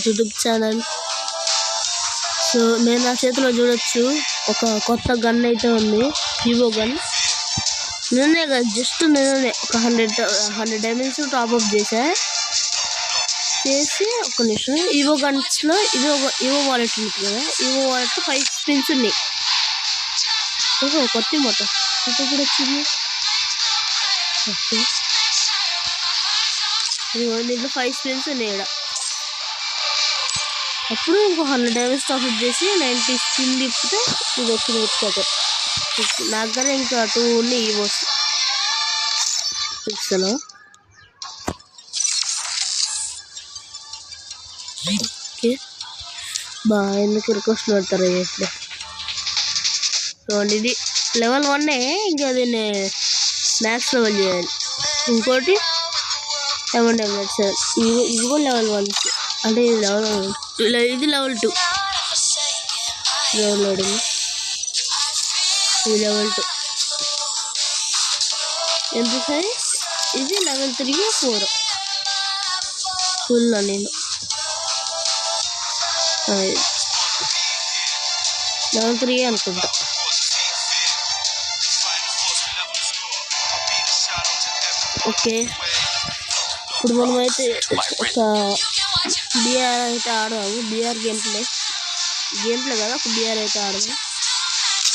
YouTube channel. So నేను నా చేతిలో చూడొచ్చు ఒక కొత్త గన్ అయితే ఉంది, వివో గన్. నిన్నే కదా జస్ట్ నిన్ననే ఒక 100 డైమండ్స్ టాప్అప్ చేసి ఒక్క నిమిషం. వివో గన్స్లో వివో వాలెట్ ఉంటుంది కదా, వివో వాలెట్లో 5 స్పిన్స్ ఉన్నాయి. ఓహో కొత్త మొత్తం ఇంత కూడా వచ్చింది. ఓకే దీంట్లో 5 స్పిన్స్ ఉన్నాయి ఇక్కడ. అప్పుడు ఇంకో 100 డైమండ్స్ టాప్అప్ చేసి 90 స్పిన్ తిప్పితే ఇది వచ్చింది విత్తాక. నాకు కానీ ఇంకా 2 ఉన్నాయి ఈవోస్ చూస్తాను. ఓకే ఎందుకు రిక్వెస్ట్ పెడతారు ఇట్లా. చూడండి ఇది లెవెల్ 1, ఇంకా దీన్ని మ్యాక్స్ లెవెల్ చేయాలి. ఇంకోటి 7 డైమండ్స్, ఇది కూడా లెవెల్ 1, అంటే ఇది లెవెల్ 1, ఇది లెవెల్ 2. ఇది లెవెల్ 2 ఎంత సార్? ఇది లెవెల్ 3 4 ఫుల్ నేను లెవెల్ 3 అనుకుంటా. ఓకే ఇప్పుడు మనమైతే ఒక బిఆర్ అయితే ఆడదాము. బిఆర్ గేమ్ ప్లే కదా, ఒక బిఆర్ అయితే ఆడదాం.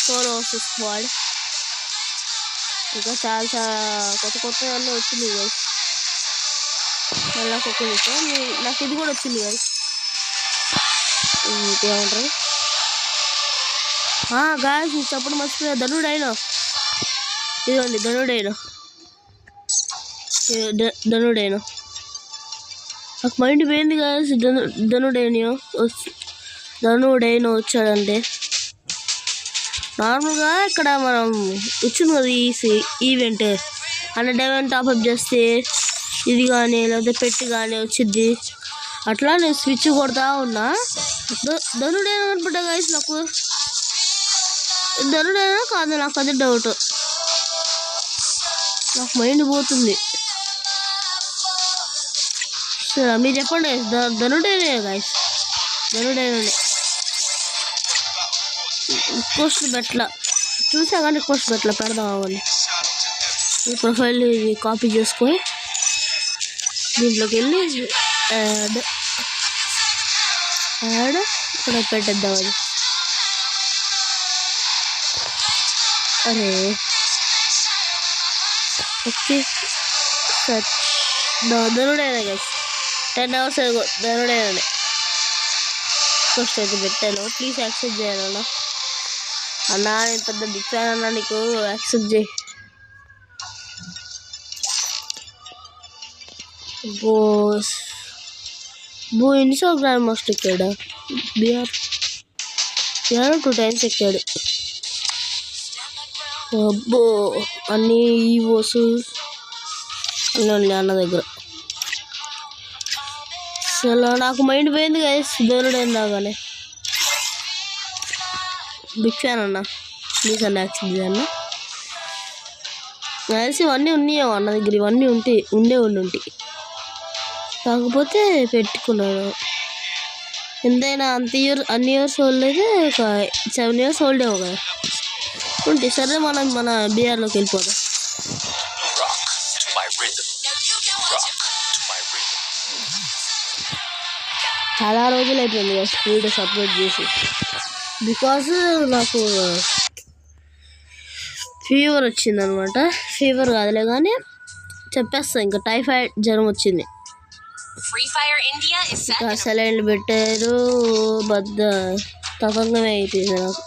Solo versus squad. ఇంకా చాలా కొత్త అన్నీ వచ్చింది గైస్. మళ్ళీ నాకు ఒక నిమిషం, నాకు ఇది కూడా వచ్చింది గైస్. ఏమంటారు గాయస్ చెప్పడం మర్చిపోయా. ధనుడైనా ఇదిగోండి, ధనుడైనా నాకు మైండ్ పోయింది గాయస్. ధనుడైనా వచ్చాడంటే నార్మల్గా ఇక్కడ మనం వచ్చింది కదా ఈవెంట్ 100 డైమండ్ టాప్అప్ చేస్తే ఇది కానీ లేకపోతే పెట్టి కానీ వచ్చింది. అట్లా నేను స్విచ్ కొడతా ఉన్నా. ధనుడైనా కనపడ్డా గాయస్. నాకు ధనుడైనా కాదు, నాకు అది డౌట్. నాకు మైండ్ పోతుంది. సరే మీరు చెప్పండి ధనుడైనా గాయస్. ధనుడైనా రిక్వెస్ట్ పెట్టలా, చూసా కానీ రిక్వెస్ట్ పెట్టలా. పెడదాం అవన్నీ. ఈ ప్రొఫైల్ ఇది కాపీ చేసుకొని దీంట్లోకి వెళ్ళి యాడ్ ఇక్కడ పెట్టేద్దాం. అది అరే ఓకే సర్చ్ ధనుడైనా గైస్. 10 hours అదిగో ధనుడైనా రిక్వెస్ట్ అయితే పెట్టాను. ప్లీజ్ యాక్సెప్ట్ చేయాలన్నా. అన్నా నేను పెద్ద బిగ్ ఫ్యాన్ అన్నా, నీకు యాక్సెప్ట్ చేయి. ఇన్స్టాగ్రామ్ మస్ట్ ఎక్కాడా బిఆర్ 2 times ఎక్కాడు. అబ్బో అన్నీ ఈవోస్ అన్నీ అన్న దగ్గర. అసలు నాకు మైండ్ పోయింది గైస్. ధనుడైన రాగానే బిగ్ ఫ్యాన్ అన్న, ప్లీజ్ అన్న యాక్సెప్ట్ చేయన్న. కలిసి ఇవన్నీ ఉన్నాయేమో అన్న దగ్గర, ఇవన్నీ ఉండి కాకపోతే పెట్టుకున్నాను. ఎంతైనా అన్ని ఇయర్స్ ఓల్డ్ అయితే ఒక 7 years ఓల్డ్ ఏమో కదా ఉంటే. సరే మన బీఆర్లోకి వెళ్ళిపోదాం. చాలా రోజులు అయిపోయింది కదా వీడియోస్ అప్లోడ్ చేసి. బికాజ్ నాకు ఫీవర్ వచ్చిందనమాట. ఫీవర్ కాదులే కానీ చెప్పేస్తా, ఇంకా టైఫాయిడ్ జ్వరం వచ్చింది. ఇంకా సెలైన్లు పెట్టారు, తతంగమే అయిపోయింది నాకు.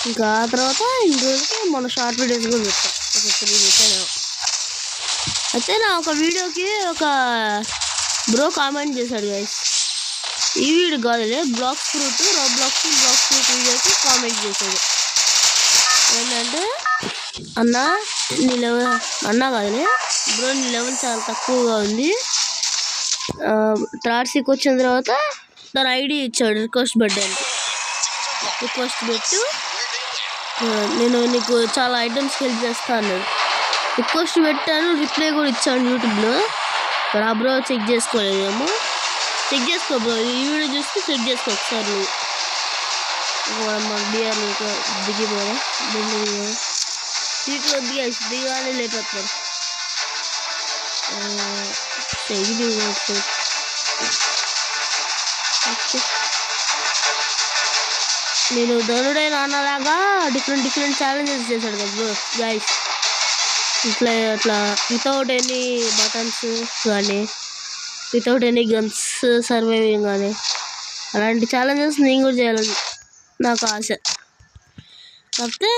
ఇంకా ఆ తర్వాత ఇంకోటి మన షార్ట్ వీడియోస్ కూడా పెట్టాను, ఒక 3 పెట్టాను. అయితే నా ఒక వీడియోకి ఒక బ్రో కామెంట్ చేశాడు గైస్. ఈ వీడియో కాదులే, బ్లాక్ ఫ్రూట్ వీడియోకి కామెంట్ చేశాడు. ఏంటంటే అన్నా నీ లెవెల్, అన్నా కాదులే బ్రో, నీ లెవెల్ చాలా తక్కువగా ఉంది. 3rd seek వచ్చిన తర్వాత తన ఐడి ఇచ్చాడు రిక్వెస్ట్ పెట్టడానికి. రిక్వెస్ట్ పెట్టు, నేను నీకు చాలా ఐటమ్స్ హెల్ప్ చేస్తా అన్నాడు. రిక్వెస్ట్ పెట్టాను, రిప్లై కూడా ఇచ్చాను యూట్యూబ్లో. మరి ఆ బ్రో చెక్ చేసుకోలేదేమో. చెక్ చేసుకో బ్రో, ఈ వీడియో చూస్తే చెక్ చేసుకో ఒకసారి నువ్వు. మన బిఆర్ దిగిపోయా సీట్లో దిగానే లేపేస్తారు. నేను ధనుడే నాన్నలాగా డిఫరెంట్ ఛాలెంజెస్ చేశాడు కదా బ్రో గైస్. అట్లా వితౌట్ ఎనీ బటన్స్ కానీ వితౌట్ ఎనీ గన్స్ సర్వైవింగ్ కానీ అలాంటి ఛాలెంజెస్ నేను కూడా చేయాలని నాకు ఆశ. కాకపోతే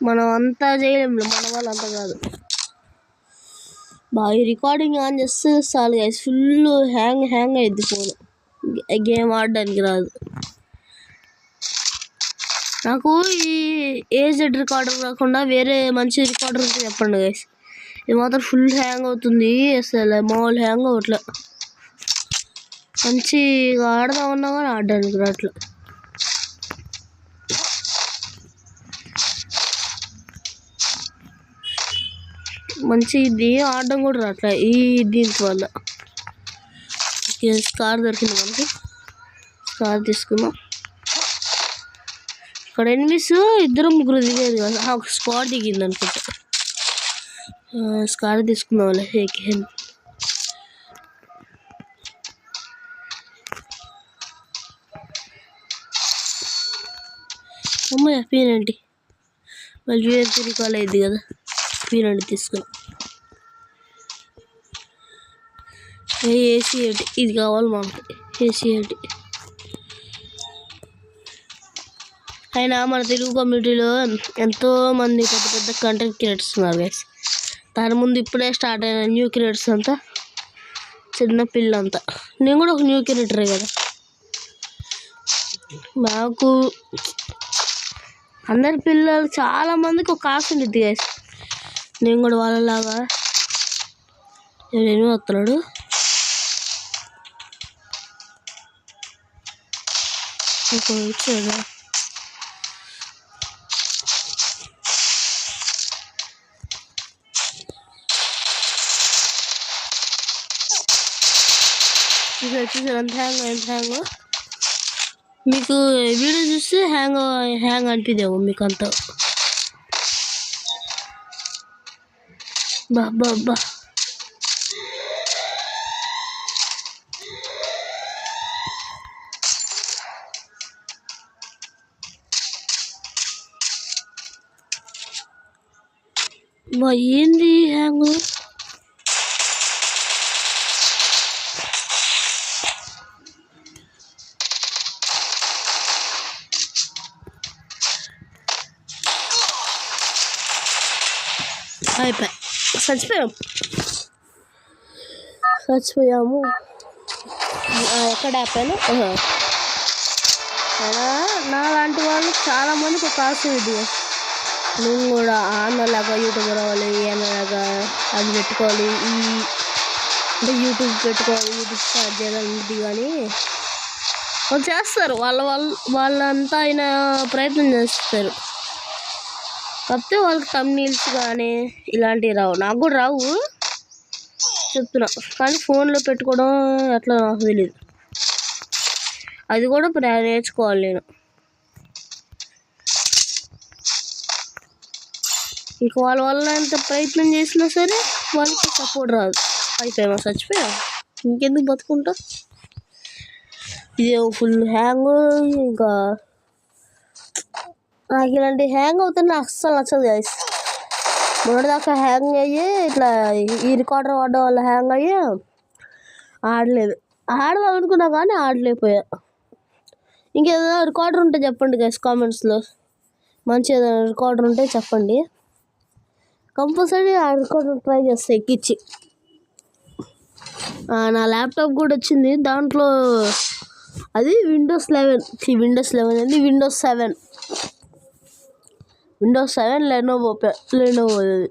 మనం అంతా చేయలేము, మన వాళ్ళు అంతా కాదు. బాగా రికార్డింగ్ ఆన్ చేస్తే చాలు గైస్, ఫుల్ హ్యాంగ్ అయింది ఫోన్, గేమ్ ఆడడానికి రాదు. నాకు ఈ ఏజెడ్ రికార్డర్ కాకుండా వేరే మంచి రికార్డర్ ఉంటే చెప్పండి గైస్. ఇది మాత్రం ఫుల్ హ్యాంగ్ అవుతుంది, అసలు మామూలు హ్యాంగ్ అవట్లే. మంచిగా ఆడదామన్నా కానీ ఆడడానికి రావట్లే. మంచి ఇది ఆడడం కూడా రావట్లే ఈ దీని వల్ల. స్కార్ దొరికింది మనకి, స్కార్ తీసుకుందాం. ఇక్కడ ఎనిమిస్ ఇద్దరు ముగ్గురు దిగేది కదా, ఒక స్క్వాడ్ దిగింది అనుకుంటా. స్కార్ తీసుకుందాం వాళ్ళ ఏకేఎం. అమ్మాయి పీనండి మళ్ళీ రికాల్ అయింది కదా, పీనండి తీసుకుని. ఏసీ ఇది కావాలి మనకి, ఏసీ అయినా మన తెలుగు కమ్యూనిటీలో ఎంతోమంది పెద్ద కంటెంట్ క్రియేటర్స్ ఉన్నారు గైస్. దాని ముందు ఇప్పుడే స్టార్ట్ అయిన న్యూ క్రియేటర్స్ అంతా చిన్న పిల్లంతా. నేను కూడా ఒక న్యూ క్రియేటరే కదా. నాకు అందరి పిల్లలు చాలామందికి ఒక ఆశ ఉంటుంది గైస్, నేను కూడా వాళ్ళలాగా. నేను వస్తున్నాడు వచ్చాడు. చూసారు ఎంత హ్యాంగ్. మీకు వీడియో చూస్తే హ్యాంగ్ అనిపిదేమో మీకు అంతా. బా ఏంది హ్యాంగ్? అయిపోయి చచ్చిపోయాము. ఎక్కడ ఆపాను? నా లాంటి వాళ్ళు చాలామందికి ఒక ఆశ ఇది, నేను కూడా అన్నలాగా యూట్యూబర్ అవ్వాలి, అన్నలాగా అది పెట్టుకోవాలి, అంటే యూట్యూబ్ పెట్టుకోవాలి, యూట్యూబ్ స్టార్ట్ చేయాలి ఇది. కానీ వాళ్ళు చేస్తారు, వాళ్ళంతా అయిన ప్రయత్నం చేస్తారు. కాకపోతే వాళ్ళకి thumbnails కానీ ఇలాంటివి రావు. నాకు కూడా రావు చెప్తున్నా, కానీ ఫోన్లో పెట్టుకోవడం ఎట్లా నాకు తెలియదు. అది కూడా నేర్చుకోవాలి నేను. ఇంకా వాళ్ళ ఎంత ప్రయత్నం చేసినా సరే వాళ్ళకి సపోర్ట్ రాదు. అయిపోయామా, చచ్చిపోయా, ఇంకెందుకు బతుకుంటా. ఇది ఫుల్ హ్యాంగ్. ఇంకా నాకు ఇలాంటి హ్యాంగ్ అవుతుంది అస్సలు నచ్చదు గైస్. మొన్నటిదాకా హ్యాంగ్ అయ్యి ఇట్లా ఈ రికార్డర్ వాడడం వల్ల హ్యాంగ్ అయ్యి ఆడదాం అనుకున్నా కానీ ఆడలేకపోయా. ఇంకేదైనా రికార్డర్ ఉంటే చెప్పండి గైస్ కామెంట్స్లో, మంచి ఏదైనా రికార్డర్ ఉంటే చెప్పండి, కంపల్సరీ ఆ రికార్డర్ ట్రై చేస్తా ఎక్కించి. నా ల్యాప్టాప్ కూడా వచ్చింది, దాంట్లో అది విండోస్ 11 అది విండోస్ 7 లెనోవో అది.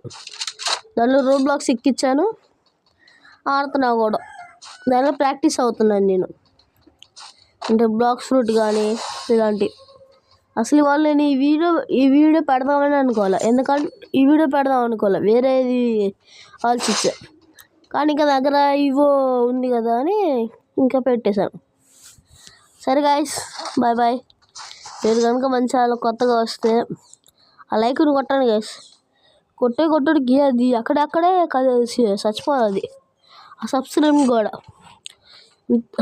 దానిలో రోబ్లాక్స్ ఎక్కించాను, ఆడుతున్నా కూడా. దానిలో ప్రాక్టీస్ అవుతున్నాను నేను, అంటే బ్లాక్ ఫ్రూట్ కానీ ఇలాంటివి. అసలు వాళ్ళు నేను ఈ వీడియో పెడదామని అనుకోవాలి, ఎందుకంటే ఈ వీడియో పెడదాం అనుకోవాలి, వేరేది ఆలోచించా. కానీ ఇంకా దగ్గర ఇవో ఉంది కదా అని ఇంకా పెట్టేశాను. సరే గాయస్, బాయ్ బాయ్. మీరు కనుక మంచి ఛానల్ కొత్తగా వస్తే ఆ లైక్ని కొట్టండి గాయస్. కొట్టుడికి అది అక్కడక్కడే చచ్చిపోవాలి. ఆ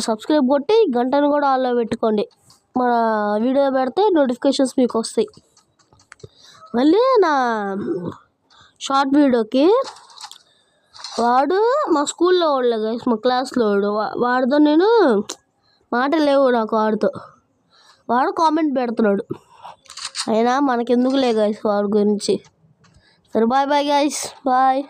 సబ్స్క్రైబ్ కొట్టి గంటను కూడా ఆన్లో పెట్టుకోండి. మన వీడియో పెడితే నోటిఫికేషన్స్ మీకు వస్తాయి. మళ్ళీ నా షార్ట్ వీడియోకి వాడు మా స్కూల్లో వాడులే గైస్, మా క్లాస్లో వాడితో నేను మాటలు లేవు నాకు. వాడు కామెంట్ పెడుతున్నాడు. అయినా మనకెందుకులే గైస్ వాడి గురించి. సరే బాయ్ బాయ్ గైస్, బాయ్.